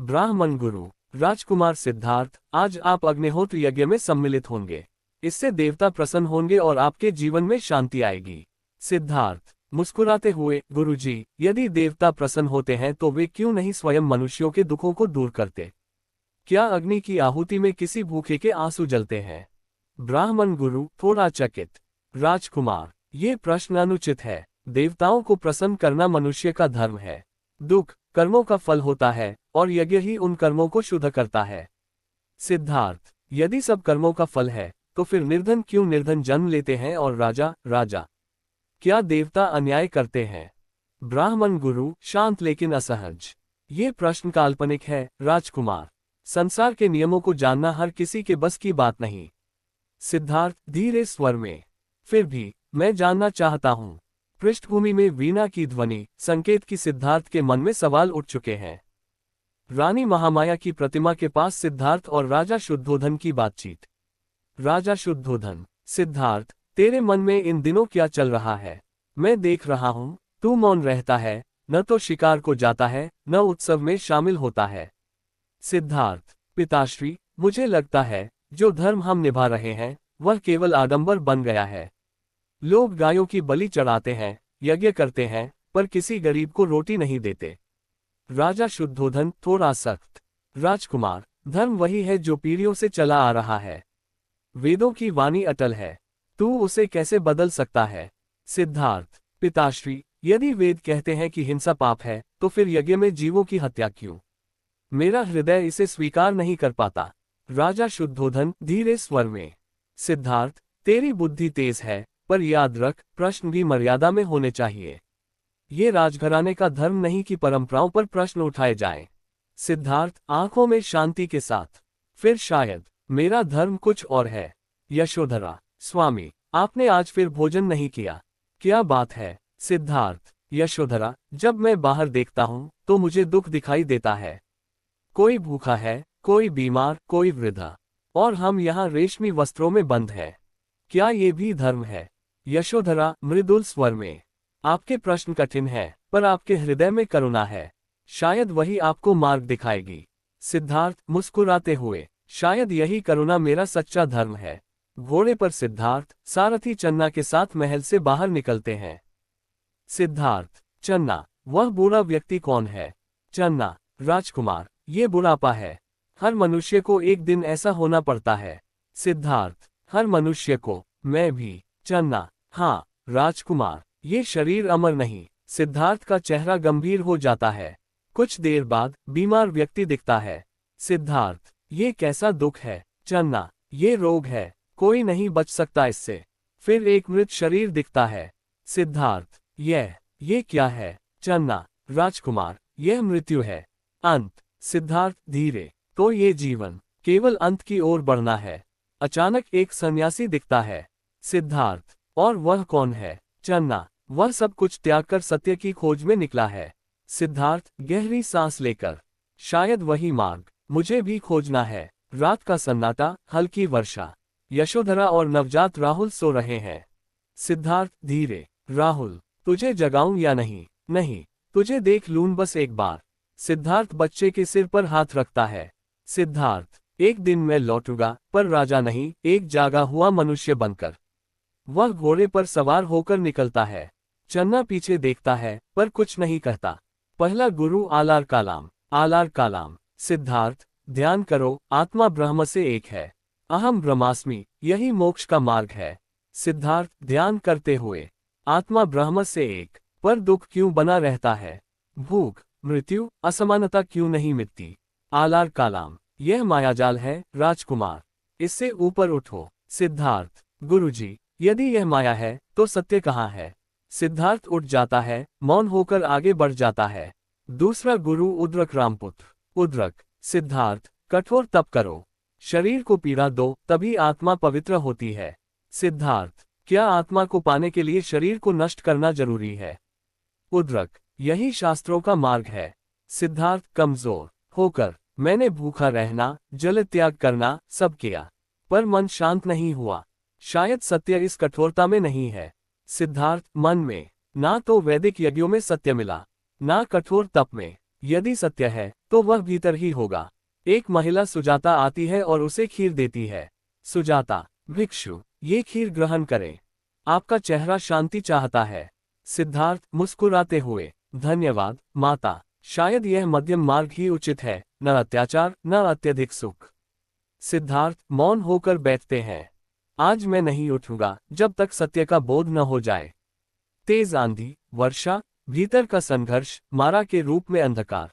ब्राह्मण गुरु। राजकुमार सिद्धार्थ, आज आप अग्निहोत्र यज्ञ में सम्मिलित होंगे। इससे देवता प्रसन्न होंगे और आपके जीवन में शांति आएगी। सिद्धार्थ मुस्कुराते हुए, गुरुजी, यदि देवता प्रसन्न होते हैं तो वे क्यों नहीं स्वयं मनुष्यों के दुखों को दूर करते? क्या अग्नि की आहुति में किसी भूखे के आंसू जलते हैं? ब्राह्मण गुरु थोड़ा चकित। राजकुमार, ये प्रश्न अनुचित है। देवताओं को प्रसन्न करना मनुष्य का धर्म है। दुख कर्मों का फल होता है और यज्ञ ही उन कर्मों को शुद्ध करता है। सिद्धार्थ, यदि सब कर्मों का फल है तो फिर निर्धन क्यों निर्धन जन्म लेते हैं और राजा राजा? क्या देवता अन्याय करते हैं? ब्राह्मण गुरु शांत लेकिन असहज। ये प्रश्न काल्पनिक है राजकुमार। संसार के नियमों को जानना हर किसी के बस की बात नहीं। सिद्धार्थ धीरे स्वर में, फिर भी मैं जानना चाहता हूं। पृष्ठभूमि में वीणा की ध्वनि संकेत की सिद्धार्थ के मन में सवाल उठ चुके हैं। रानी महामाया की प्रतिमा के पास सिद्धार्थ और राजा शुद्धोधन की बातचीत। राजा शुद्धोधन, सिद्धार्थ, तेरे मन में इन दिनों क्या चल रहा है? मैं देख रहा हूं, तू मौन रहता है, न तो शिकार को जाता है न उत्सव में शामिल होता है। सिद्धार्थ, पिताश्री, मुझे लगता है जो धर्म हम निभा रहे हैं वह केवल आडंबर बन गया है। लोग गायों की बलि चढ़ाते हैं, यज्ञ करते हैं, पर किसी गरीब को रोटी नहीं देते। राजा शुद्धोधन थोड़ा सख्त। राजकुमार, धर्म वही है जो पीढ़ियों से चला आ रहा है। वेदों की वाणी अटल है, तू उसे कैसे बदल सकता है? सिद्धार्थ, पिताश्री, यदि वेद कहते हैं कि हिंसा पाप है तो फिर यज्ञ में जीवों की हत्या क्यों? मेरा हृदय इसे स्वीकार नहीं कर पाता। राजा शुद्धोधन धीरे स्वर में, सिद्धार्थ, तेरी बुद्धि तेज है, पर याद रख, प्रश्न भी मर्यादा में होने चाहिए। ये राजघराने का धर्म नहीं कि परंपराओं पर प्रश्न उठाए जाएं। सिद्धार्थ आंखों में शांति के साथ, फिर शायद मेरा धर्म कुछ और है। यशोधरा, स्वामी, आपने आज फिर भोजन नहीं किया, क्या बात है? सिद्धार्थ, यशोधरा, जब मैं बाहर देखता हूं तो मुझे दुख दिखाई देता है। कोई भूखा है, कोई बीमार, कोई वृद्धा, और हम यहाँ रेशमी वस्त्रों में बंद है। क्या ये भी धर्म है? यशोधरा मृदुल स्वर में, आपके प्रश्न कठिन है, पर आपके हृदय में करुणा है। शायद वही आपको मार्ग दिखाएगी। सिद्धार्थ मुस्कुराते हुए, शायद यही करुणा मेरा सच्चा धर्म है। घोड़े पर सिद्धार्थ सारथी चन्ना के साथ महल से बाहर निकलते हैं। सिद्धार्थ, चन्ना, वह बूढ़ा व्यक्ति कौन है? चन्ना, राजकुमार, ये बुढ़ापा है। हर मनुष्य को एक दिन ऐसा होना पड़ता है। सिद्धार्थ, हर मनुष्य को, मैं भी। चन्ना, हाँ। राजकुमार, ये शरीर अमर नहीं। सिद्धार्थ का चेहरा गंभीर हो जाता है। कुछ देर बाद बीमार व्यक्ति दिखता है। सिद्धार्थ, ये कैसा दुख है? चन्ना, ये रोग है, कोई नहीं बच सकता इससे। फिर एक मृत शरीर दिखता है। सिद्धार्थ, ये क्या है? चन्ना, राजकुमार, यह मृत्यु है, अंत। सिद्धार्थ धीरे, तो ये जीवन केवल अंत की ओर बढ़ना है। अचानक एक सन्यासी दिखता है। सिद्धार्थ, और वह कौन है? चन्ना, वह सब कुछ त्याग कर सत्य की खोज में निकला है। सिद्धार्थ गहरी सांस लेकर, शायद वही मार्ग मुझे भी खोजना है। रात का सन्नाटा, हल्की वर्षा। यशोधरा और नवजात राहुल सो रहे हैं। सिद्धार्थ धीरे, राहुल, तुझे जगाऊं या नहीं? नहीं, तुझे देख लूं बस एक बार। सिद्धार्थ बच्चे के सिर पर हाथ रखता है। सिद्धार्थ, एक दिन मैं लौटूंगा, पर राजा नहीं, एक जागा हुआ मनुष्य बनकर। वह घोड़े पर सवार होकर निकलता है। चन्ना पीछे देखता है पर कुछ नहीं कहता। पहला गुरु आलार कालाम, आलार कालाम। सिद्धार्थ, ध्यान करो, आत्मा ब्रह्म से एक है। अहम ब्रह्मास्मि, यही मोक्ष का मार्ग है। सिद्धार्थ ध्यान करते हुए, आत्मा ब्रह्म से एक, पर दुख क्यों बना रहता है? भूख, मृत्यु, असमानता क्यों नहीं मिटती? आलार कालाम, यह मायाजाल है राजकुमार, इससे ऊपर उठो। सिद्धार्थ, गुरुजी, यदि यह माया है तो सत्य कहाँ है? सिद्धार्थ उठ जाता है, मौन होकर आगे बढ़ जाता है। दूसरा गुरु उद्रक रामपुत्र, उद्रक। सिद्धार्थ, कठोर तप करो, शरीर को पीड़ा दो, तभी आत्मा पवित्र होती है। सिद्धार्थ, क्या आत्मा को पाने के लिए शरीर को नष्ट करना जरूरी है? उद्रक, यही शास्त्रों का मार्ग है। सिद्धार्थ कमजोर होकर, मैंने भूखा रहना, जल त्याग करना, सब किया, पर मन शांत नहीं हुआ। शायद सत्य इस कठोरता में नहीं है। सिद्धार्थ मन में, ना तो वैदिक यज्ञों में सत्य मिला, ना कठोर तप में। यदि सत्य है तो वह भीतर ही होगा। एक महिला सुजाता आती है और उसे खीर देती है। सुजाता, भिक्षु, ये खीर ग्रहण करें। आपका चेहरा शांति चाहता है। सिद्धार्थ मुस्कुराते हुए, धन्यवाद माता, शायद यह मध्यम मार्ग ही उचित है, न अत्याचार न अत्यधिक सुख। सिद्धार्थ मौन होकर बैठते हैं। आज मैं नहीं उठूंगा जब तक सत्य का बोध न हो जाए। तेज आंधी, वर्षा, भीतर का संघर्ष, मारा के रूप में अंधकार।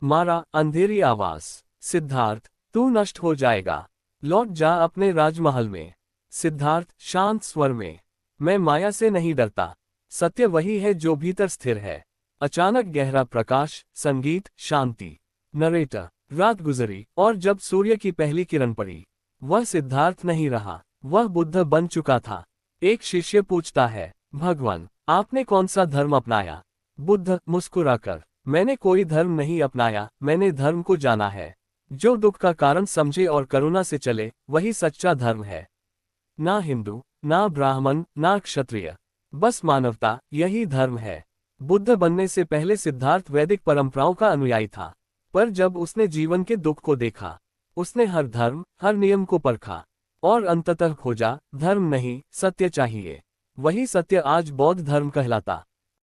मारा, अंधेरी आवाज। सिद्धार्थ, तू नष्ट हो जाएगा, लौट जा अपने राजमहल में। सिद्धार्थ शांत स्वर में, मैं माया से नहीं डरता, सत्य वही है जो भीतर स्थिर है। अचानक गहरा प्रकाश, संगीत, शांति। नरेटर, रात गुजरी और जब सूर्य की पहली किरण पड़ी, वह सिद्धार्थ नहीं रहा, वह बुद्ध बन चुका था। एक शिष्य पूछता है, भगवान, आपने कौन सा धर्म अपनाया? बुद्ध मुस्कुराकर, मैंने कोई धर्म नहीं अपनाया, मैंने धर्म को जाना है। जो दुख का कारण समझे और करुणा से चले, वही सच्चा धर्म है। ना हिंदू, ना ब्राह्मण, ना क्षत्रिय, बस मानवता, यही धर्म है। बुद्ध बनने से पहले सिद्धार्थ वैदिक परंपराओं का अनुयायी था, पर जब उसने जीवन के दुख को देखा, उसने हर धर्म, हर नियम को परखा और अंततः खोजा, धर्म नहीं, सत्य चाहिए। वही सत्य आज बौद्ध धर्म कहलाता।